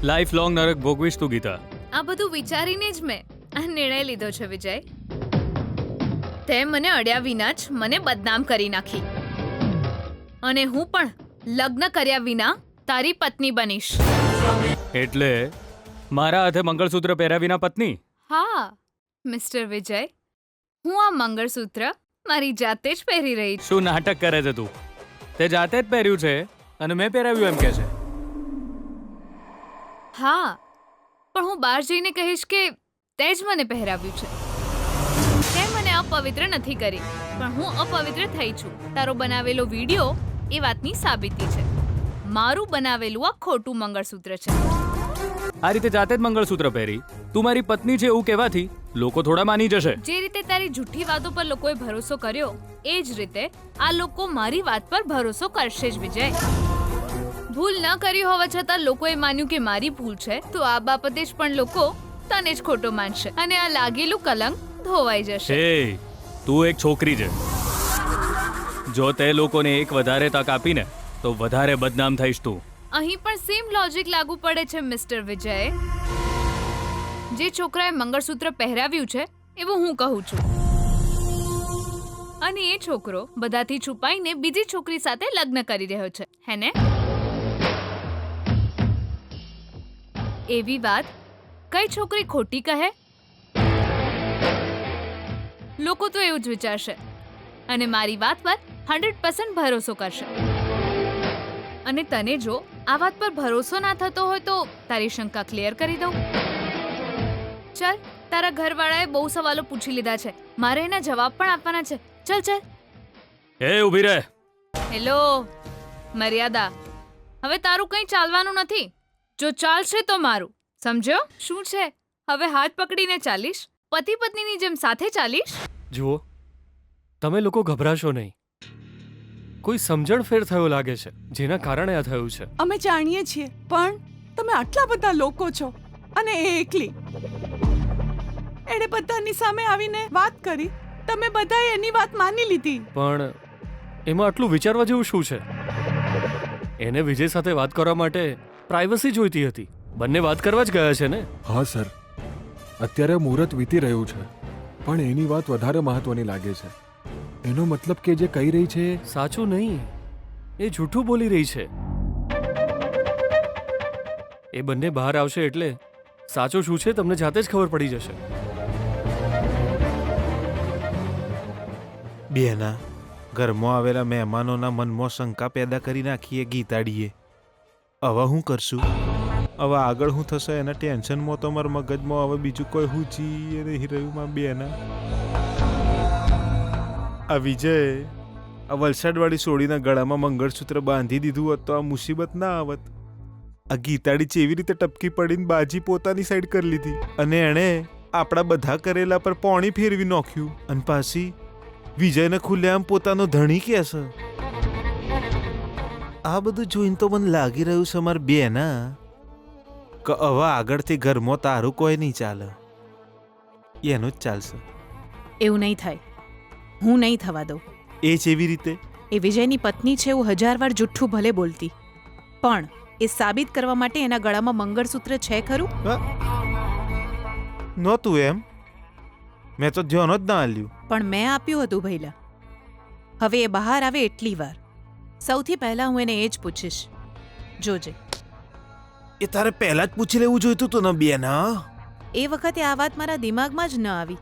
Life long નરક ભોગવીશ તું ગીતા. આ બધું વિચારીને જ મેં આ નિર્ણય લીધો છે વિજય. તે મને અડ્યા વિના જ મને બદનામ કરી નાખી અને હું પણ લગ્ન કર્યા વિના તારી પત્ની બનીશ. એટલે મારા હાથે મંગળસૂત્ર પહેર્યા વિના પત્ની? હા મિસ્ટર વિજય, હું આ મંગળસૂત્ર મારી જાતે જ પહેરી રહી છું. શું નાટક કરે છે તું? તે જાતે જ પહેર્યું છે અને મેં પહેરાવ્યું એમ કે છે? હા, પણ હું બહાર જઈને કહીશ કે તે જ મને પહેરાવ્યું છે. તે મને અપવિત્ર નથી કરી, પણ હું અપવિત્ર થઈ છું. તારો બનાવેલો વિડિયો એ વાતની સાબિતી છે. મારું બનાવેલું આ ખોટું મંગળસૂત્ર છે. આ રીતે જાતે જ મંગળસૂત્ર પહેરી તું મારી પત્ની છે એવું કહેવાથી લોકો થોડા માની જશે. જે રીતે તારી જૂઠી વાતો પર લોકોએ ભરોસો કર્યો, એ જ રીતે આ લોકો મારી વાત પર ભરોસો કરશે જ વિજય. ભૂલ ન કરી હોવા છતાં લોકોએ માન્યું કે મારી ભૂલ છે, તો આ બાબતે જ પણ લોકો તને જ ખોટો માનશે અને આ લાગેલું કલંક ધોવાઈ જશે. હે, તું એક છોકરી છે. જો તે લોકોને એક વધારે તક આપીને તો વધારે બદનામ થઈશ તું. અહીં પણ સેમ લોજિક લાગુ પડે છે મિસ્ટર વિજય. જે છોકરાએ મંગળસૂત્ર પહેરાવ્યું છે એવું હું કહું છું, અને એ છોકરો બધાથી છુપાઈને બીજી છોકરી સાથે લગ્ન કરી રહ્યો છે, હે ને? એવી વાત કઈ છોકરી ખોટી કહે? લોકો તો એવું જ વિચારશે અને મારી વાત પર 100% ભરોસો કરશે. અને તને જો આ વાત પર ભરોસો ના થતો હોય તો તારી શંકા ક્લિયર કરી દઉં. ચાલ, તારા ઘરવાળાએ બહુ સવાલો પૂછી લીધા છે, મારે એના જવાબ પણ આપવાના છે. ચાલ ચાલ. હે, ઊભી રહે. હેલો, મર્યાદા. હવે તારું કંઈ ચાલવાનું નથી. જો ચાલશે તો મારું, સમજ્યો? શું છે, હવે હાથ પકડીને ચાલીશ? પતિ પત્નીની જેમ સાથે ચાલીશ? જુઓ, તમે લોકો ગભરાશો નહીં. કોઈ સમજણફેર થયો લાગે છે, જેના કારણે આ થયું છે. અમે જાણીએ છીએ, પણ તમે આટલા બધા લોકો છો અને એ એકલી. એણે બધાની સામે આવીને વાત કરી, તમે બધાએ એની વાત માની લીધી. પણ એમાં આટલું વિચારવા જેવું શું છે? એને વિજય સાથે વાત કરવા માટે પ્રાઇવસી જોઈતી હતી. બંને વાત કરવા જ ગયા છે ને? હા સર, અત્યારે મુહૂર્ત વીતી રહ્યું છે, પણ એની વાત વધારે મહત્વની લાગે છે. એનો મતલબ કે જે કહી રહી છે સાચું નહીં, એ જૂઠું બોલી રહી છે. એ બંને બહાર આવશે એટલે સાચું શું છે તમને જાતે જ ખબર પડી જશે. બેના ઘરમાં આવેલા મહેમાનોના મનમાં શંકા પેદા કરી નાખીએ ગીતાડીએ. હવે હું કરશું? હવે આગળ શું થશે એના ટેન્શનમાં તો મારા મગજમાં હવે બીજું કોઈ હુચી નહીં રહ્યું. માં બેના આ વિજય આ વલસાડવાળી સોડીના ગળામાં મંગળસૂત્ર બાંધી દીધું હોત તો આ મુસીબત ના આવત. આ ગીતાડી ચેવી રીતે ટપકી પડીને બાજી પોતાની સાઈડ કરી લીધી અને એણે આપણા બધા કરેલા પર પાણી ફેરવી નાખ્યું અને પાછી વિજયને ખુલ્લેઆમ પોતાનો ધણી કહેશે. આ બધું જોઈને તો મને લાગી રહ્યું છે મારા બેના કે હવે આગળથી ઘરમાં તારું કોઈ નહીં ચાલે, એનું જ ચાલશે. એવું નહીં થાય, હું નહીં થવા દઉં. એ જેવી રીતે? એ વિજયની પત્ની છે એવું 1000 વાર જુઠ્ઠું ભલે બોલતી, પણ એ સાબિત કરવા માટે એના ગળામાં મંગળસૂત્ર છે ખરું? નહોતું એમ? મેં તો ધ્યાન જ ના આલ્યું. પણ મેં આપ્યું હતું ભૈલા. હવે એ બહાર આવે એટલી વાર સૌથી પહેલા હું એને એ જ પૂછીશ, જોજે. એ તારે પહેલા જ પૂછી લેવું જોઈતું હતું ને બેના. એ વખતે આ વાત મારા દિમાગમાં જ ન આવી,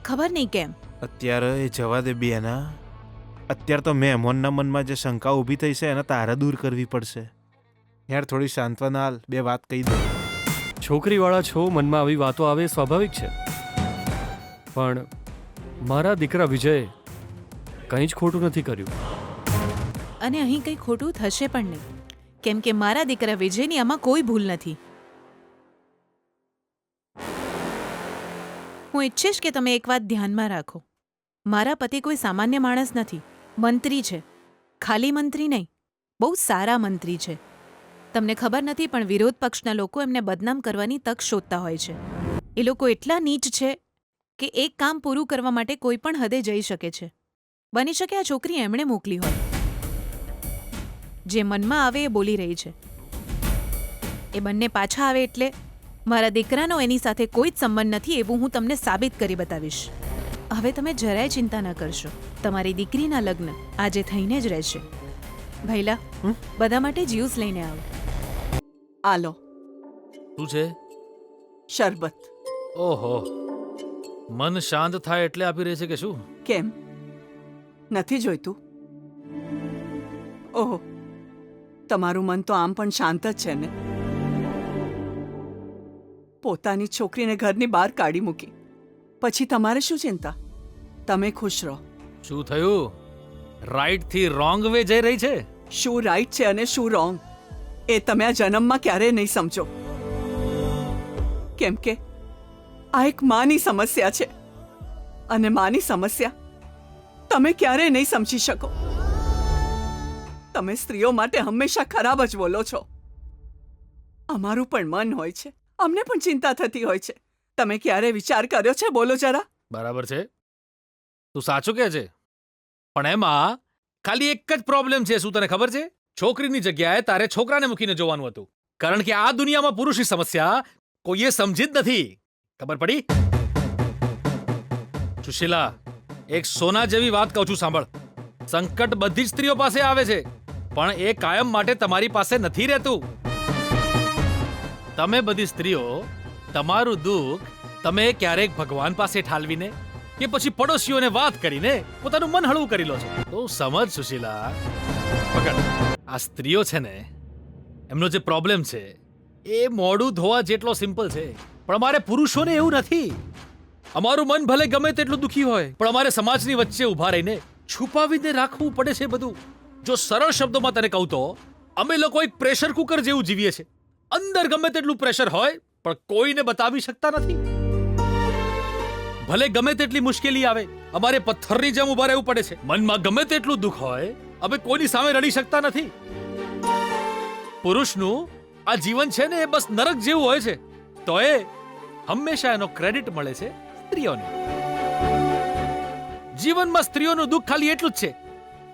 ખબર નહીં કેમ. અત્યારે એ જવા દે બેના. અત્યારે તો મહેમાનના મનમાં જે શંકા ઊભી થઈ છે એને તારે દૂર કરવી પડશે. યાર થોડી સાંત્વના હાલ, બે વાત કહી દે. છોકરીવાળા છો, મનમાં આવી વાતો આવે સ્વાભાવિક છે, પણ મારા દીકરા વિજયે કંઈ જ ખોટું નથી કર્યું. અને અહીં કંઈ ખોટું થશે પણ નહીં, કેમ કે મારા દીકરા વિજયની આમાં કોઈ ભૂલ નથી. હું ઈચ્છીશ કે તમે એક વાત ધ્યાનમાં રાખો. મારા પતિ કોઈ સામાન્ય માણસ નથી, મંત્રી છે. ખાલી મંત્રી નહીં, બહુ સારા મંત્રી છે. તમને ખબર નથી, પણ વિરોધ પક્ષના લોકો એમને બદનામ કરવાની તક શોધતા હોય છે. એ લોકો એટલા નીચ છે કે એક કામ પૂરું કરવા માટે કોઈ પણ હદે જઈ શકે છે. બની શકે આ છોકરી એમણે મોકલી હોય. જે મનમાં આવે એ બોલી રહી છે. એ બંને પાછા આવે એટલે મારા દીકરાનો એની સાથે કોઈ જ સંબંધ નથી એવું હું તમને સાબિત કરી બતાવીશ. હવે તમે જરાય ચિંતા ન કરશો. તમારી દીકરીના લગ્ન આજે થઈને જ રહેશે. ભૈલા, બધા માટે જ્યુસ લઈને આવો. આલો શું છે? શરબત. ઓહો, મન શાંત થાય એટલે આપી રહી છે કે શું? કેમ નથી જોઈતું? ઓહો, તમારું મન તો આમ પણ શાંત જ છે ને. પોતાની છોકરીને ઘરની બહાર કાઢી મૂકી પછી તમારે શું ચિંતા? તમે ખુશ રહો. શું થયું? રાઈટ થી રોંગ વે જઈ રહી છે? શું રાઈટ છે અને શું રોંગ એ તમે આ જન્મમાં ક્યારેય નહીં સમજો. કેમ કે આ એક માની સમસ્યા છે અને માની સમસ્યા તમે ક્યારેય નહીં સમજી શકો. તમે સ્ત્રીઓ માટે હંમેશા ખરાબ જ બોલો છો. અમારું પણ મન હોય છે, અમને પણ ચિંતા થતી હોય છે. તમે ક્યારે વિચાર કર્યો છે? બોલો જરા. બરાબર છે, તું સાચું કહે છે, પણ એમાં ખાલી એક જ પ્રોબ્લેમ છે. શું તને ખબર છે? છોકરીની જગ્યાએ તારે છોકરાને મૂકીને જોવાનું હતું, કારણ કે આ દુનિયામાં પુરુષની સમસ્યા કોઈએ સમજી જ નથી. ખબર પડી? સુશીલા, એક સોના જેવી વાત કહું છું, સાંભળ. સંકટ બધી જ સ્ત્રીઓ પાસે આવે છે, પણ એ કાયમ માટે તમારી પાસે નથી રહેતું. તમે બધી સ્ત્રીઓ તમારું દુઃખ તમે ક્યારેક ભગવાન પાસે ઠાલવીને કે પછી પડોશીઓને વાત કરીને પોતાનું મન હળવું કરી લો છો. તો સમજ સુશીલા, પકડ. આ સ્ત્રીઓ છે ને, એમનો જે પ્રોબ્લેમ છે એ મોઢું ધોવા જેટલો સિમ્પલ છે, પણ અમારે પુરુષોને એવું નથી. અમારું મન ભલે ગમે તેટલું દુખી હોય, પણ અમારે સમાજની વચ્ચે ઊભા રહીને છુપાવીને રાખવું પડે છે બધું. જો સરળ શબ્દોમાં તને કહું તો અમે લોકો એક પ્રેશર કુકર જેવું જીવીએ છે. અંદર ગમે તેટલું પ્રેશર હોય પણ કોઈને બતાવી શકતા નથી. ભલે ગમે તેટલી મુશ્કેલી આવે, અમારે પથ્થરની જેમ ઊભા રહેવું પડે છે. મનમાં ગમે તેટલું દુઃખ હોય, અમે કોઈની સામે રડી શકતા નથી. પુરુષનું આ જીવન છે ને, એ બસ નરક જેવું હોય છે, તો એ હંમેશા એનો ક્રેડિટ મળે છે સ્ત્રીઓને. જીવનમાં સ્ત્રીઓનું દુઃખ ખાલી એટલું જ છે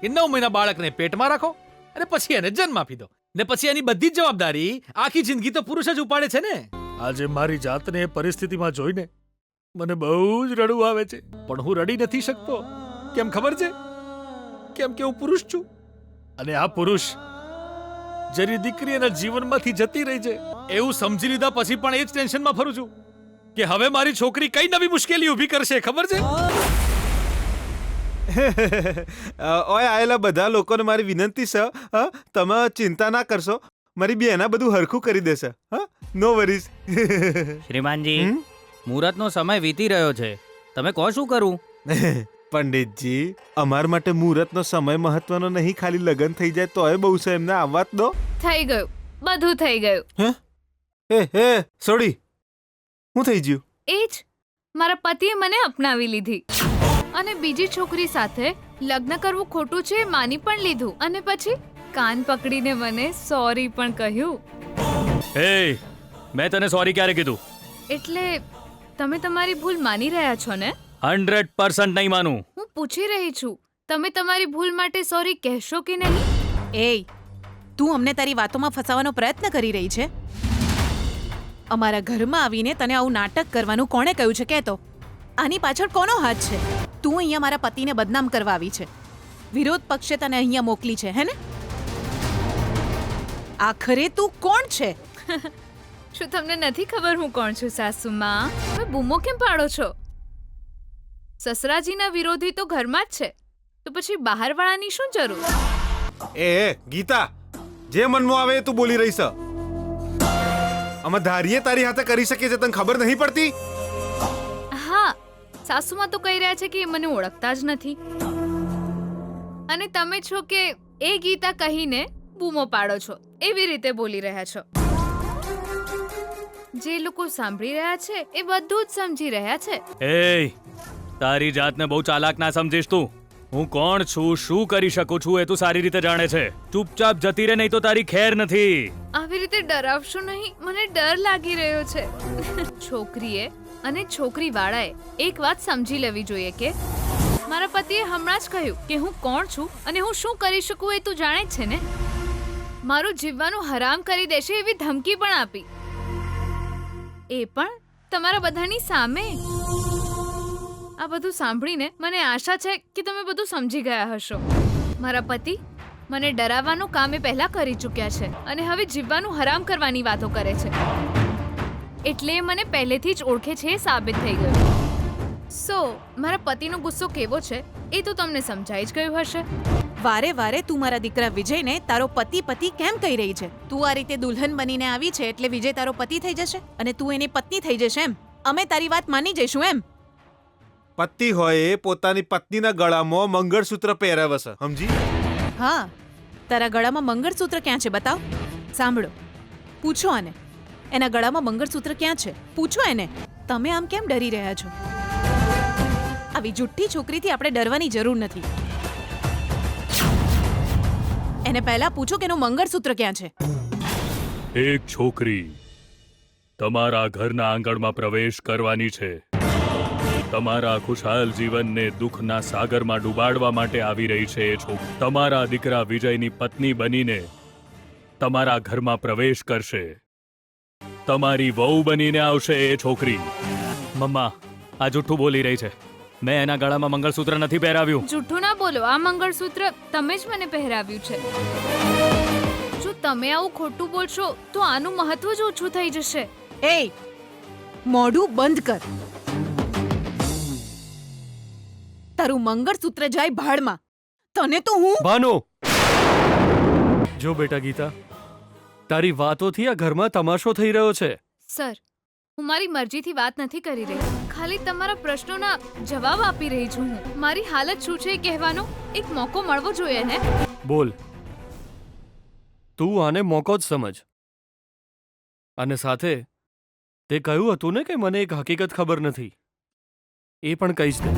કે 9 મહિના બાળકને પેટમાં રાખો અને પછી એને જન્મ આપી દો, ને પછી એની બધી જ જવાબદારી આખી જિંદગી તો પુરુષ જ ઉપાડે છે ને. આજે મારી જાતને એ પરિસ્થિતિમાં જોઈને મને બહુ જ રડવું આવે છે, પણ હું રડી નથી શકતો. કેમ ખબર છે? કેમ કે હું પુરુષ છું, અને આ પુરુષ જેની દીકરી એના જીવનમાંથી જતી રહી છે એવું સમજી લીધા પછી પણ એ જ ટેન્શનમાં ફરું છું કે હવે મારી છોકરી કઈ નવી મુશ્કેલી ઊભી કરશે. ખબર છે? ઓય આયેલા બધા લોકોને મારી વિનંતી છે, તમે ચિંતા ના કરશો, મારી બેના બધું હરખું કરી દેશે. નો વરીઝ. શ્રીમાનજી, મુહૂર્તનો સમય વીતી રહ્યો છે, તમે કહો શું કરું? પંડિતજી, અમાર માટે મુહૂર્તનો સમય મહત્વનો નહીં, ખાલી લગ્ન થઈ જાય તોય બહુ છે. એમને આવવા જ દો. થઈ ગયું, બધું થઈ ગયું. હે સોડી, હું થઈ ગયું? એ જ મારા પતિએ મને અપનાવી લીધી અને બીજી છોકરી સાથે લગ્ન કરવું ખોટું છે એ માની પણ લીધું, અને પછી કાન પકડીને મને સોરી પણ કહ્યું. હે, મેં તને સોરી ક્યારે કીધું? એટલે તમે તમારી ભૂલ માની રહ્યા છો ને? 100% નહીં માનું. હું પૂછી રહી છું, તમે તમારી ભૂલ માટે સોરી કહેશો કે નહીં? એય, તું અમને તારી વાતોમાં ફસાવાનો પ્રયત્ન કરી રહી છે? અમારા ઘરમાં આવીને તને આવું નાટક કરવાનું કોણે કહ્યું છે? કહેતો, આની પાછળ કોનો હાથ છે? તું અહીંયા મારા પતિને બદનામ કરવા આવી છે. વિરોધ પક્ષે તને અહીંયા મોકલી છે, હે ને? આખરે તું કોણ છે? શું તમને નથી ખબર હું કોણ છું સાસુમાં? તમે બૂમો કેમ પાડો છો? સસરાજીના વિરોધી તો ઘરમાં જ છે, તો પછી બહારવાળાની શું જરૂર? એ ગીતા, જે મનમાં આવે એ તું બોલી રહી છે. અમે ધારીએ તારી હાથે કરી શકીએ છે, તને ખબર નહીં પડતી? હા, સાસુમાં તો કહી રહ્યા છે કે એ મને ઓળખતા જ નથી, અને તમે છો કે એ ગીતા કહીને બૂમો પાડો છો, એવી રીતે બોલી રહ્યા છો. જે લોકો સાંભળી રહ્યા છે એ બધું જ સમજી રહ્યા છે. એ, તારી જાતને બહુ ચાલાક ના સમજીશ તું. હું કોણ છું, શું કરી શકું છું એ તું સારી રીતે જાણે છે. ચૂપચાપ જતી રહે, નહીં તો તારી ખેર નથી. આવી રીતે ડરાવશો નહીં, મને ડર લાગી રહ્યો છે. છોકરીએ અને છોકરીવાળાએ એક વાત સમજી લેવી જોઈએ કે મારા પતિએ હમણાં જ કહ્યું કે હું કોણ છું અને હું શું કરી શકું એ તું જાણે જ છે ને. મારું જીવવાનું હરામ કરી દેશે એવી ધમકી પણ આપી, એ પણ તમારા બધાની સામે. આ બધું સાંભળીને મને આશા છે કે તમે બધું સમજી ગયા હશો. મારા પતિ મને ડરાવવાનું કામ એ પહેલા કરી ચૂક્યા છે અને હવે જીવવાનું હરામ કરવાની વાતો કરે છે, એટલે એ મને પહેલેથી જ ઓળખે છે એ સાબિત થઈ ગયું. મારા પતિનો ગુસ્સો કેવો છે એ તો તમને સમજાઈ જ ગયું હશે. વારે વારે તું મારા દીકરા વિજયને તારો પતિ પતિ કેમ કહી રહી છે? તું આ રીતે દુલ્હન બનીને આવી છે એટલે વિજય તારો પતિ થઈ જશે અને તું એની પત્ની થઈ જશે એમ? અમે તારી વાત માની જઈશું એમ? પતિ હોય એ પોતાની પત્નીના ગળામાં મંગળસૂત્ર પહેરાવે છે, સમજી? હા, તારા ગળામાં મંગળસૂત્ર ક્યાં છે બતાવ. સાંભળો, પૂછો આને, એના ગળામાં મંગળસૂત્ર ક્યાં છે? પૂછો એને. તમે આમ કેમ ડરી રહ્યા છો? આવી જુઠ્ઠી છોકરીથી આપણે ડરવાની જરૂર નથી. એને પહેલા પૂછો કે એનું મંગળસૂત્ર ક્યાં છે. એક છોકરી તમારા ઘરના આંગણમાં પ્રવેશ કરવાની છે. તમારા ખુશાલ જીવનને દુઃખના સાગરમાં ડૂબાડવા માટે આવી રહી છે એ છોકરી. તમારા દીકરા વિજયની પત્ની બનીને તમારા ઘરમાં પ્રવેશ કરશે. તમારી વહુ બનીને આવશે એ છોકરી. મમ્મા, આ જુઠ્ઠું બોલી રહી છે. મેં એના ગળામાં મંગળસૂત્ર નથી પહેરાવ્યું. જૂઠું ના બોલો, આ મંગળસૂત્ર તમે જ મને પહેરાવ્યું છે. જો તમે આવું ખોટું બોલશો તો આનું મહત્વ જ ઓછું થઈ જશે. એ મોઢું બંધ કર. તારું મંગળસૂત્ર જાય ભાડમાં. તને તો હું ભાનુ, જો બેટા ગીતા, તારી વાતોથી આ ઘરમાં તમાશો થઈ રહ્યો છે. સર, હું મારી મરજીથી વાત નથી કરી રહી, ખાલી તમારા પ્રશ્નોના જવાબ આપી રહી છું. હું મારી હાલત શું છે એ કહેવાનો એક મોકો મળવો જોઈએ ને. બોલ, તું આને મોકો જ સમજ. અને સાથે તે કહ્યું હતું ને કે મને એક હકીકત ખબર નથી, એ પણ કહીશ તે.